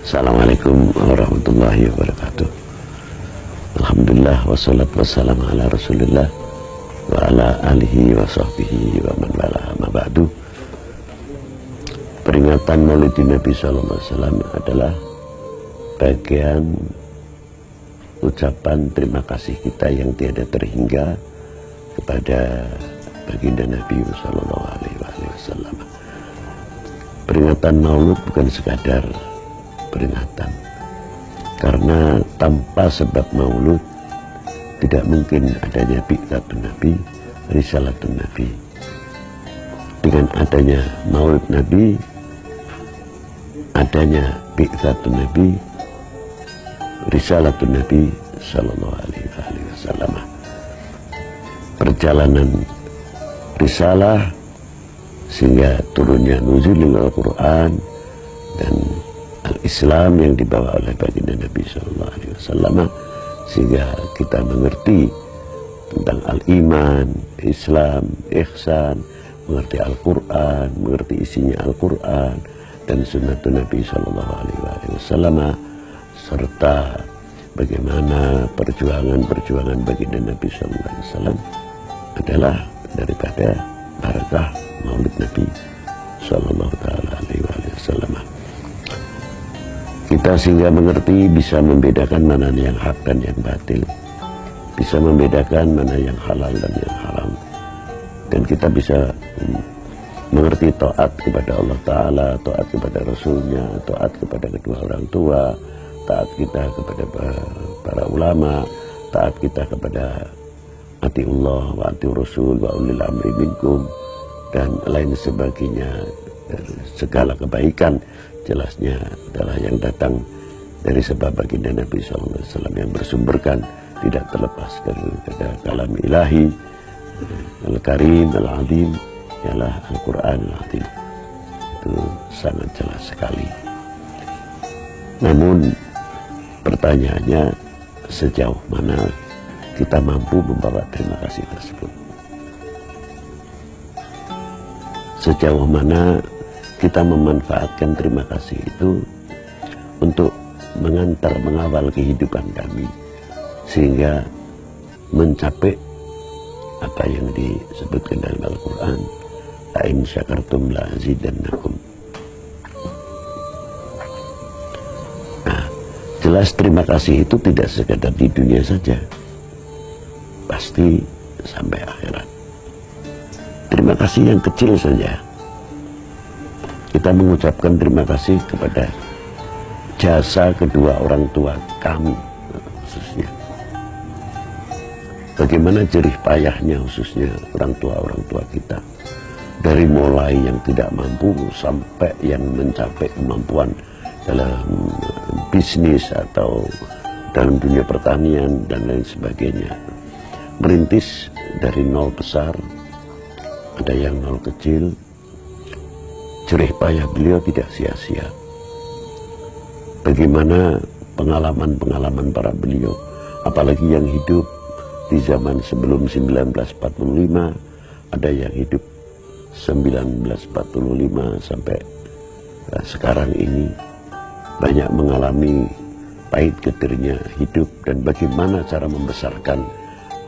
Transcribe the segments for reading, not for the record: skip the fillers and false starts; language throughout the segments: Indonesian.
Assalamualaikum warahmatullahi wabarakatuh. Alhamdulillah wassalatu wassalamu ala rasulillah wa ala alihi wa sahbihi wa man wala ma ba'du. Peringatan Maulidin Nabi SAW adalah bagian ucapan terima kasih kita yang tiada terhingga kepada baginda Nabi SAW. Peringatan Maulud bukan sekadar peringatan, karena tanpa sebab Maulud tidak mungkin adanya bi'tsatun Nabi, risalatun Nabi. Dengan adanya Maulid Nabi, adanya bi'tsatun Nabi, risalatun Nabi sallallahu alaihi wasallam. Perjalanan risalah sehingga turunnya nuzulul Al-Quran dan Al-Islam yang dibawa oleh baginda Nabi sallallahu alaihi wasallam, sehingga kita mengerti tentang al-iman, Islam, ihsan, mengerti Al-Quran, mengerti isinya Al-Quran dan sunnatun Nabi sallallahu alaihi wasallam, serta bagaimana perjuangan baginda Nabi sallallahu alaihi wasallam adalah daripada barakah Maulid Nabi sallallahu alaihi wasallam. Kita sehingga mengerti, bisa membedakan mana yang hak dan yang batil, bisa membedakan mana yang halal dan yang haram, dan kita bisa mengerti taat kepada Allah Ta'ala, taat kepada Rasulnya, taat kepada kedua orang tua, taat kita kepada para ulama, taat kita kepada atiullah wa ati Rasul wa ulil amri minkum, dan lain sebagainya. Segala kebaikan jelasnya adalah yang datang dari sebab baginda Nabi SAW yang bersumberkan tidak terlepas dari kalam ilahi Al-Karim Al-Azim, ialah Al-Quran Al-Azim. Itu sangat jelas sekali. Namun pertanyaannya, sejauh mana kita mampu membawa terima kasih tersebut? Sejauh mana kita memanfaatkan terima kasih itu untuk mengawal kehidupan kami sehingga mencapai apa yang disebutkan dalam Al-Quran, la'in syakartum la'azidannakum. Nah, jelas terima kasih itu tidak sekadar di dunia saja, pasti sampai akhirat. Terima kasih yang kecil saja, kita mengucapkan terima kasih kepada jasa kedua orang tua kami khususnya. Bagaimana jerih payahnya khususnya orang tua kita, dari mulai yang tidak mampu sampai yang mencapai kemampuan dalam bisnis atau dalam dunia pertanian dan lain sebagainya. Merintis dari nol besar, ada yang nol kecil. Jerih payah beliau tidak sia-sia. Bagaimana pengalaman para beliau, apalagi yang hidup di zaman sebelum 1945, ada yang hidup 1945 sampai sekarang ini, banyak mengalami pahit getirnya hidup dan bagaimana cara membesarkan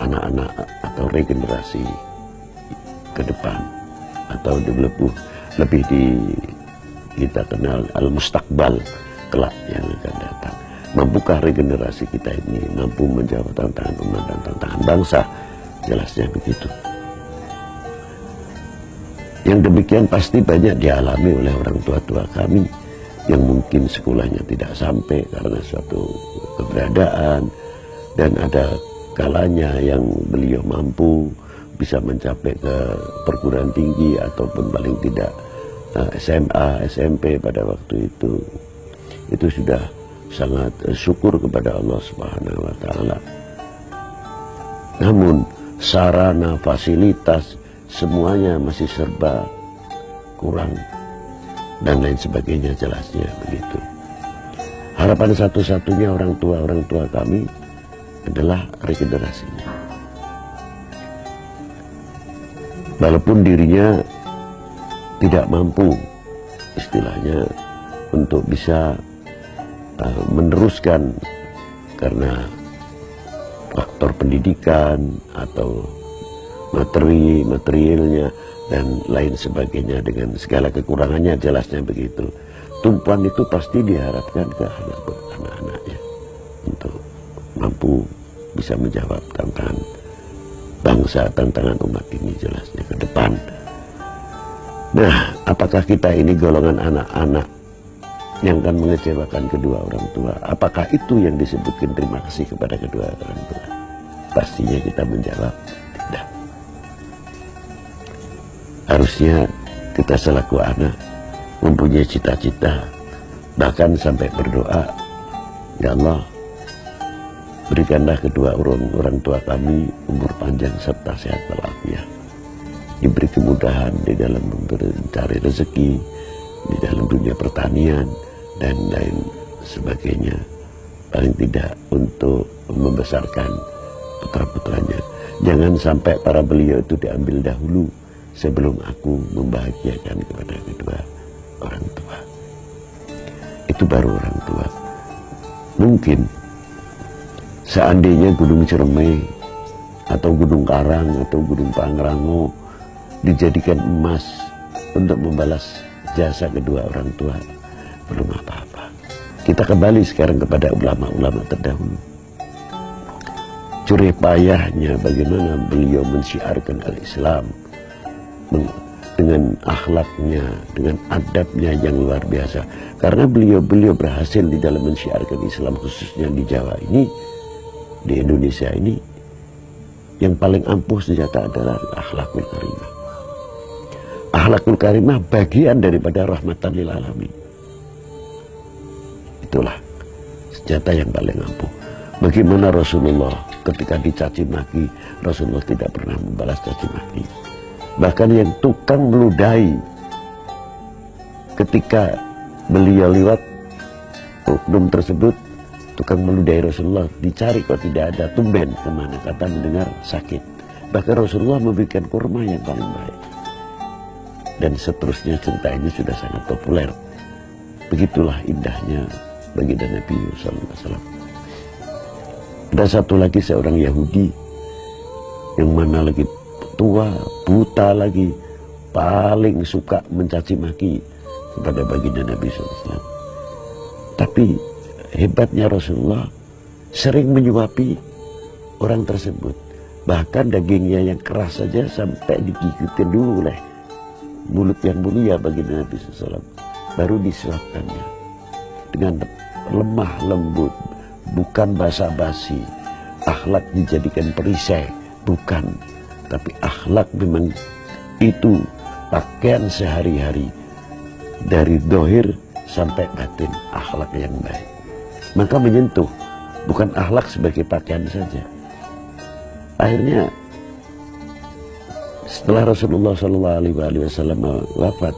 anak-anak atau regenerasi ke depan, atau lebih kita kenal al-mustaqbal, kelak yang akan datang. Mampukah regenerasi kita ini mampu menjawab tantangan bangsa? Jelasnya begitu. Yang demikian pasti banyak dialami oleh orang tua kami yang mungkin sekolahnya tidak sampai karena suatu keberadaan, dan ada kalanya yang beliau mampu bisa mencapai ke perguruan tinggi ataupun paling tidak SMA, SMP pada waktu itu. Itu sudah sangat syukur kepada Allah Subhanahu wa Ta'ala. Namun sarana, fasilitas, semuanya masih serba kurang dan lain sebagainya, jelasnya begitu. Harapan satu-satunya orang tua kami adalah regenerasinya. Walaupun dirinya tidak mampu istilahnya untuk bisa meneruskan karena faktor pendidikan atau materialnya dan lain sebagainya dengan segala kekurangannya, jelasnya begitu. Tumpuan itu pasti diharapkan ke anak-anaknya untuk mampu bisa menjawab tantangan bangsa, tantangan umat ini jelasnya ke depan. Nah, apakah kita ini golongan anak-anak yang akan mengecewakan kedua orang tua? Apakah itu yang disebutkan terima kasih kepada kedua orang tua? Pastinya kita menjawab tidak. Harusnya kita selaku anak mempunyai cita-cita, bahkan sampai berdoa, ya Allah, berikanlah kedua orang tua kami umur panjang serta sehat walafiat, diberi kemudahan di dalam mencari rezeki, di dalam dunia pertanian dan lain sebagainya, paling tidak untuk membesarkan putra-putranya. Jangan sampai para beliau itu diambil dahulu sebelum aku membahagiakan kepada kedua orang tua. Itu baru orang tua. Mungkin seandainya Gunung Ciremai atau Gunung Karang atau Gunung Pangrango dijadikan emas untuk membalas jasa kedua orang tua, belum apa-apa. Kita kembali sekarang kepada ulama-ulama terdahulu. Jerih payahnya bagaimana beliau mensyiarkan al-Islam dengan akhlaknya, dengan adabnya yang luar biasa. Karena beliau berhasil di dalam mensyiarkan Islam, khususnya di Jawa ini, di Indonesia ini, yang paling ampuh senjata adalah akhlakul karimah. Akhlakul karimah bagian daripada rahmatan lil alamin. Itulah senjata yang paling ampuh. Bagaimana Rasulullah ketika dicaci maki, Rasulullah tidak pernah membalas caci maki. Bahkan yang tukang meludahi ketika beliau lewat oknum tersebut, tukang meludahi Rasulullah, dicari kok tidak ada, tumben kemana, kata mendengar sakit. Bahkan Rasulullah memberikan kurma yang paling baik. Dan seterusnya, cerita ini sudah sangat populer. Begitulah indahnya baginda Nabi SAW. Ada satu lagi seorang Yahudi yang mana lagi tua, buta lagi, paling suka mencaci maki kepada baginda Nabi SAW. Tapi hebatnya Rasulullah sering menyuapi orang tersebut. Bahkan dagingnya yang keras saja sampai digigitkan dulu oleh mulut yang mulia baginda Nabi SAW. Baru disuapkannya dengan lemah lembut, bukan basa-basi. Akhlak dijadikan perisai, bukan. Tapi akhlak memang itu pakaian sehari-hari, dari dohir sampai batin, akhlak yang baik. Maka menyentuh, bukan akhlak sebagai pakaian saja. Akhirnya setelah Rasulullah SAW wafat,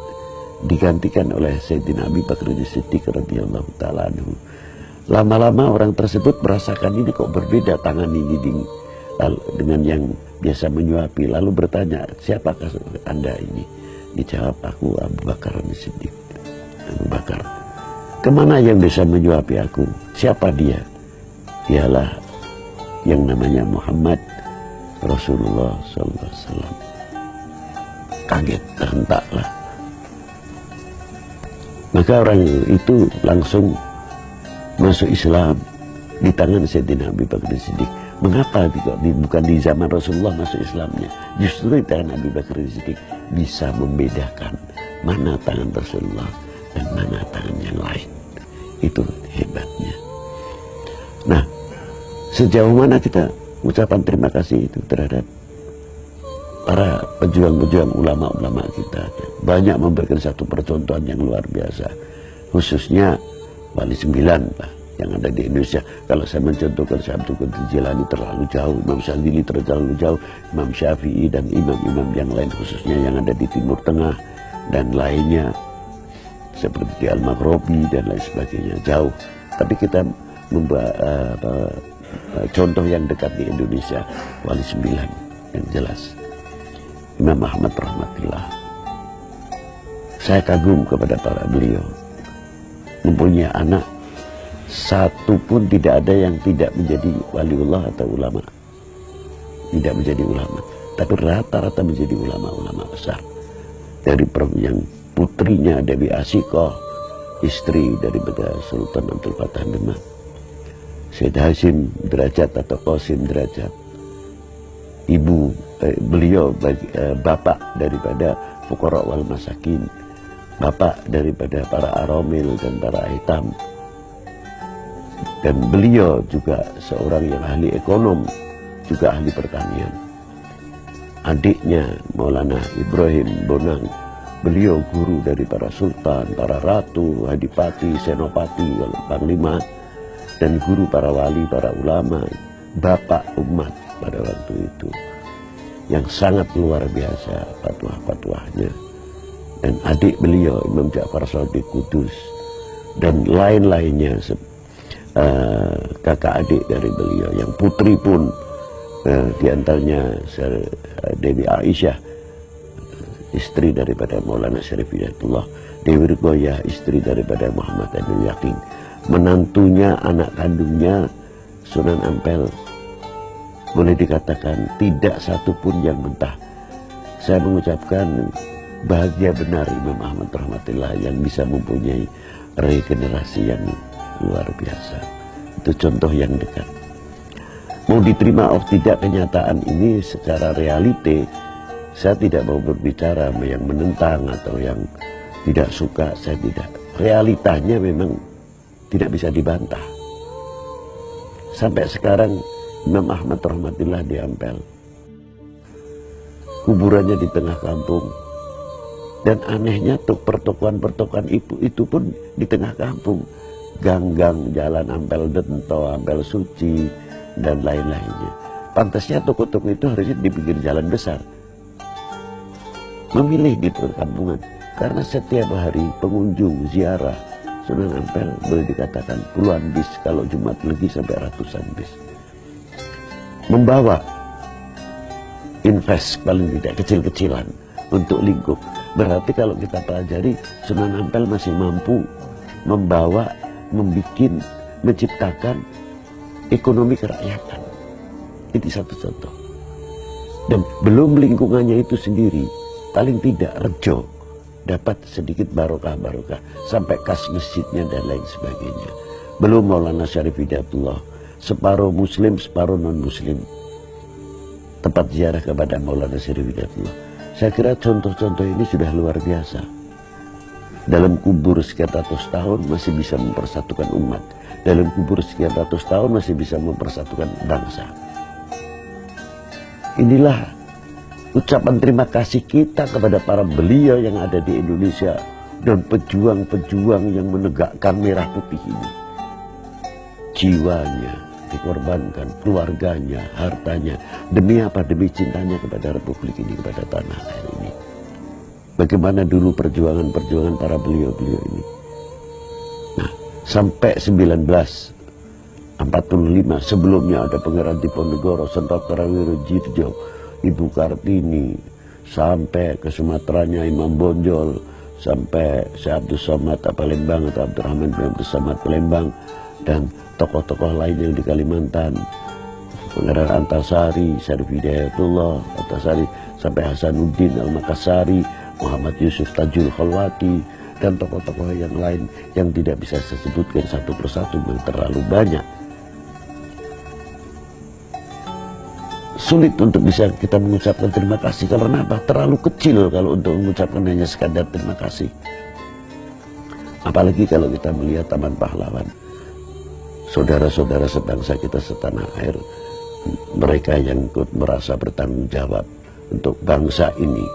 digantikan oleh Sayyidina Abi Bakar As-Siddiq radhiyallahu ta'ala anhu. Lama-lama orang tersebut merasakan ini kok berbeda, tangan ini dengan yang biasa menyuapi. Lalu bertanya, siapakah anda ini? Dijawab, aku Abu Bakar As-Siddiq. Abu Bakar. Kemana yang bisa menyuapi aku? Siapa dia? Dialah yang namanya Muhammad Rasulullah SAW. Kaget, terhentaklah. Maka orang itu langsung masuk Islam di tangan Sayyidina Abi Bakar As-Siddiq. Mengapa bukan di zaman Rasulullah masuk Islamnya? Justru di tangan Abi Bakar As-Siddiq bisa membedakan mana tangan Rasulullah dan mana tangan yang lain. Itu hebatnya. Nah, sejauh mana kita ucapan terima kasih itu terhadap para pejuang-pejuang ulama-ulama kita. Banyak memberikan satu percontohan yang luar biasa. Khususnya Wali 9 Pak, yang ada di Indonesia. Kalau saya mencontohkan Syekh Abdul Qadir Jilani terlalu jauh, Imam Syadzili terlalu jauh, Imam Syafi'i dan imam-imam yang lain khususnya yang ada di Timur Tengah dan lainnya seperti Al-Maghribi dan lain sebagainya, jauh. Tapi kita contoh yang dekat di Indonesia, Wali 9 yang jelas, Imam Ahmad rahmatullah. Saya kagum kepada para beliau, mempunyai anak satu pun tidak ada yang tidak menjadi waliullah atau ulama. Tidak menjadi ulama, tapi rata-rata menjadi ulama-ulama besar. Dari yang putrinya Dewi Asikoh, istri daripada Sultan Abdul Fattah Demak, Syed Hashim Derajat atau Qasim Derajat, beliau bapak daripada Fuqara wal Masakin, bapak daripada para Aromil dan para Aitam. Dan beliau juga seorang yang ahli ekonom, juga ahli pertanian. Adiknya Maulana Ibrahim Bonang, beliau guru dari para sultan, para ratu, adipati, senopati, panglima, dan guru para wali, para ulama, bapak umat pada waktu itu, yang sangat luar biasa fatwa-fatwanya. Dan adik beliau Imam Ja'far Shadiq Kudus dan lain-lainnya, kakak adik dari beliau, yang putri pun diantaranya Dewi Aisyah, istri daripada Maulana Syarif Hidayatullah, Dewi Ruqayyah, istri daripada Muhammad Ainul Yakin, menantunya anak kandungnya Sunan Ampel. Boleh dikatakan tidak satu pun yang mentah. Saya mengucapkan bahagia benar Imam Ahmad rahmatullah yang bisa mempunyai regenerasi yang luar biasa. Itu contoh yang dekat. Mau diterima atau tidak kenyataan ini secara realite, saya tidak mau berbicara yang menentang atau yang tidak suka, saya tidak. Realitanya memang tidak bisa dibantah. Sampai sekarang Imam Ahmad rahmatullah di Ampel, kuburannya di tengah kampung. Dan anehnya pertokoan-pertokoan itu pun di tengah kampung. Gang-gang jalan Ampel Dento, Ampel Suci, dan lain-lainnya. Pantasnya toko-toko itu harusnya di pinggir jalan besar. Memilih di perkampungan. Karena setiap hari pengunjung ziarah Sunan Ampel boleh dikatakan puluhan bis, kalau Jumat Legi sampai ratusan bis. Membawa invest paling tidak kecil-kecilan untuk lingkup. Berarti kalau kita pelajari, Sunan Ampel masih mampu membawa, membikin, menciptakan ekonomi kerakyatan. Itu satu contoh. Dan belum lingkungannya itu sendiri, paling tidak Rejo dapat sedikit barokah-barokah sampai kas masjidnya dan lain sebagainya. Belum Maulana Syarif Hidayatullah, separuh muslim, separuh non muslim, tempat ziarah kepada Maulana Syarif Hidayatullah. Saya kira contoh-contoh ini sudah luar biasa. Dalam kubur sekian ratus tahun masih bisa mempersatukan umat. Dalam kubur sekian ratus tahun masih bisa mempersatukan bangsa. Inilah ucapan terima kasih kita kepada para beliau yang ada di Indonesia dan pejuang-pejuang yang menegakkan merah putih ini. Jiwanya dikorbankan, keluarganya, hartanya, demi apa? Demi cintanya kepada Republik ini, kepada tanah air ini. Bagaimana dulu perjuangan-perjuangan para beliau-beliau ini. Nah, sampai 1945 sebelumnya ada Pangeran Diponegoro, Sentawiro Jirjo, Ibu Kartini, sampai ke Sumateranya Imam Bonjol, sampai Syekh Abdul Somad Palembang atau Abdurrahman bin Abdul Somad Palembang, dan tokoh-tokoh lain yang di Kalimantan, Pangeran Antasari, Syarif Hidayatullah Antasari, sampai Hasanuddin Al-Makassari, Muhammad Yusuf Tajul Khalwati, dan tokoh-tokoh yang lain yang tidak bisa saya sebutkan satu persatu, yang terlalu banyak. Sulit untuk bisa kita mengucapkan terima kasih. Karena apa? Terlalu kecil kalau untuk mengucapkan hanya sekadar terima kasih. Apalagi kalau kita melihat Taman Pahlawan, saudara-saudara sebangsa kita setanah air, mereka yang ikut merasa bertanggung jawab untuk bangsa ini,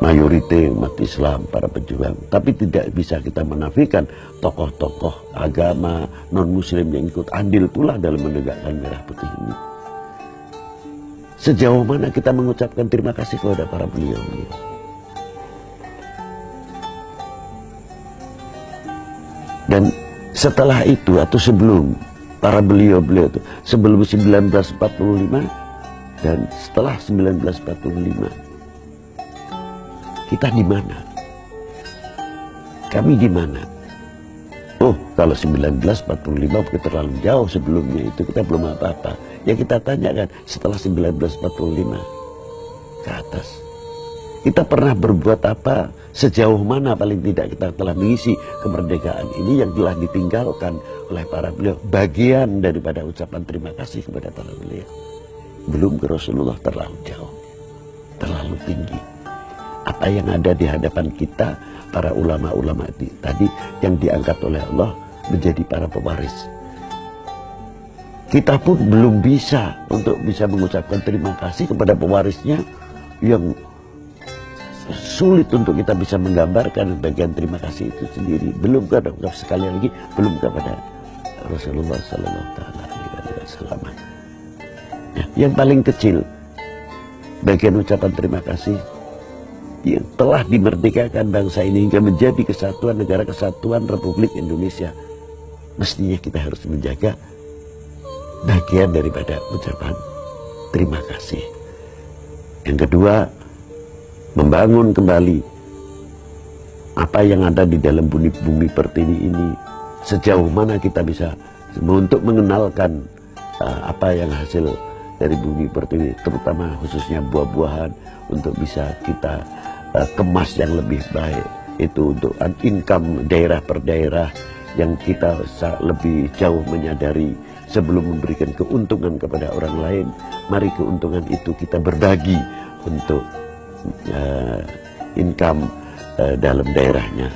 mayoritas umat Islam, para pejuang. Tapi tidak bisa kita menafikan tokoh-tokoh agama non-muslim yang ikut andil pula dalam menegakkan merah putih ini. Sejauh mana kita mengucapkan terima kasih kepada para beliau ini? Dan setelah itu atau sebelum para beliau-beliau itu, sebelum 1945 dan setelah 1945, kita di mana? Kami di mana? Oh, Kalau 1945 mungkin terlalu jauh, sebelumnya itu kita belum apa-apa. Ya kita tanyakan setelah 1945 ke atas, kita pernah berbuat apa, sejauh mana paling tidak kita telah mengisi kemerdekaan ini yang telah ditinggalkan oleh para beliau. Bagian daripada ucapan terima kasih kepada para beliau. Belum ke Rasulullah terlalu jauh, terlalu tinggi. Apa yang ada di hadapan kita, para ulama-ulama tadi yang diangkat oleh Allah menjadi para pewaris. Kita pun belum bisa untuk bisa mengucapkan terima kasih kepada pewarisnya, yang sulit untuk kita bisa menggambarkan bagian terima kasih itu sendiri. Belum kepada, sekali lagi, belum kepada Rasulullah SAW. Ya, yang paling kecil bagian ucapan terima kasih yang telah dimerdekakan bangsa ini hingga menjadi kesatuan negara kesatuan Republik Indonesia. Mestinya kita harus menjaga bagian daripada ucapan terima kasih. Yang kedua, membangun kembali apa yang ada di dalam bumi Pertiwi ini. Sejauh mana kita bisa untuk mengenalkan apa yang hasil dari bumi Pertiwi, terutama khususnya buah-buahan, untuk bisa kita kemas yang lebih baik. Itu untuk income daerah per daerah yang kita lebih jauh menyadari sebelum memberikan keuntungan kepada orang lain. Mari keuntungan itu kita berbagi untuk income dalam daerahnya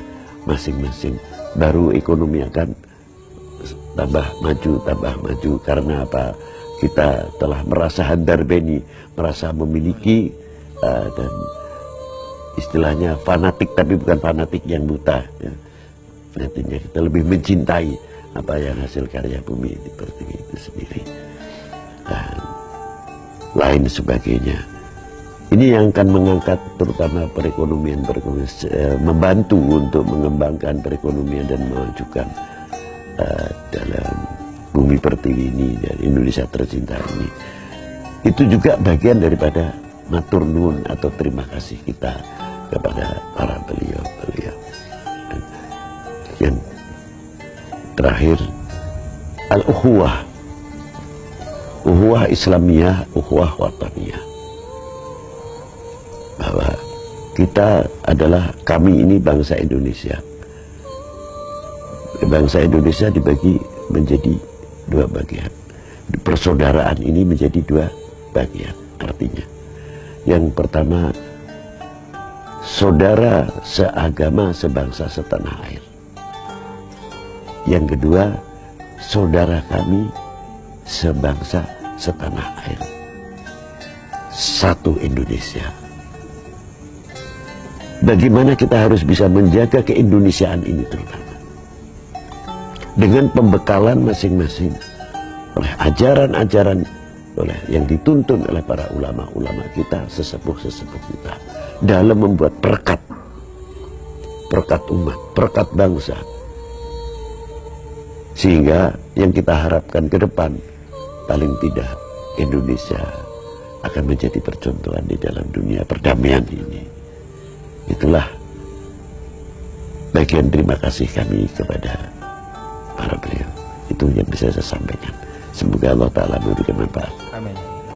masing-masing. Baru ekonomi akan tambah maju. Karena apa? Kita telah merasa handar beni, merasa memiliki, dan istilahnya fanatik, tapi bukan fanatik yang buta ya. Fanatiknya kita lebih mencintai apa yang hasil karya bumi Pertiwi itu sendiri dan lain sebagainya. Ini yang akan mengangkat terutama perekonomian, membantu untuk mengembangkan perekonomian dan memajukan dalam bumi Pertiwi ini dan Indonesia tercinta ini. Itu juga bagian daripada matur nuwun atau terima kasih kita kepada para beliau-beliau. Yang terakhir, al-ukhuwah, ukhuwah Islamiyah, ukhuwah wataniyah. Bahwa kita adalah, kami ini bangsa Indonesia. Bangsa Indonesia dibagi menjadi dua bagian. Persaudaraan ini menjadi dua bagian. Artinya, yang pertama, saudara seagama, sebangsa, setanah air. Yang kedua, saudara kami sebangsa, setanah air. Satu Indonesia. Bagaimana kita harus bisa menjaga keindonesiaan ini terutama dengan pembekalan masing-masing oleh ajaran-ajaran yang dituntun oleh para ulama-ulama kita, sesepuh-sesepuh kita dalam membuat perekat umat, perekat bangsa. Sehingga yang kita harapkan ke depan, paling tidak Indonesia akan menjadi percontohan di dalam dunia perdamaian ini. Itulah bagian terima kasih kami kepada para beliau. Itu yang bisa saya sampaikan. Semoga Allah Ta'ala memberikan manfaat.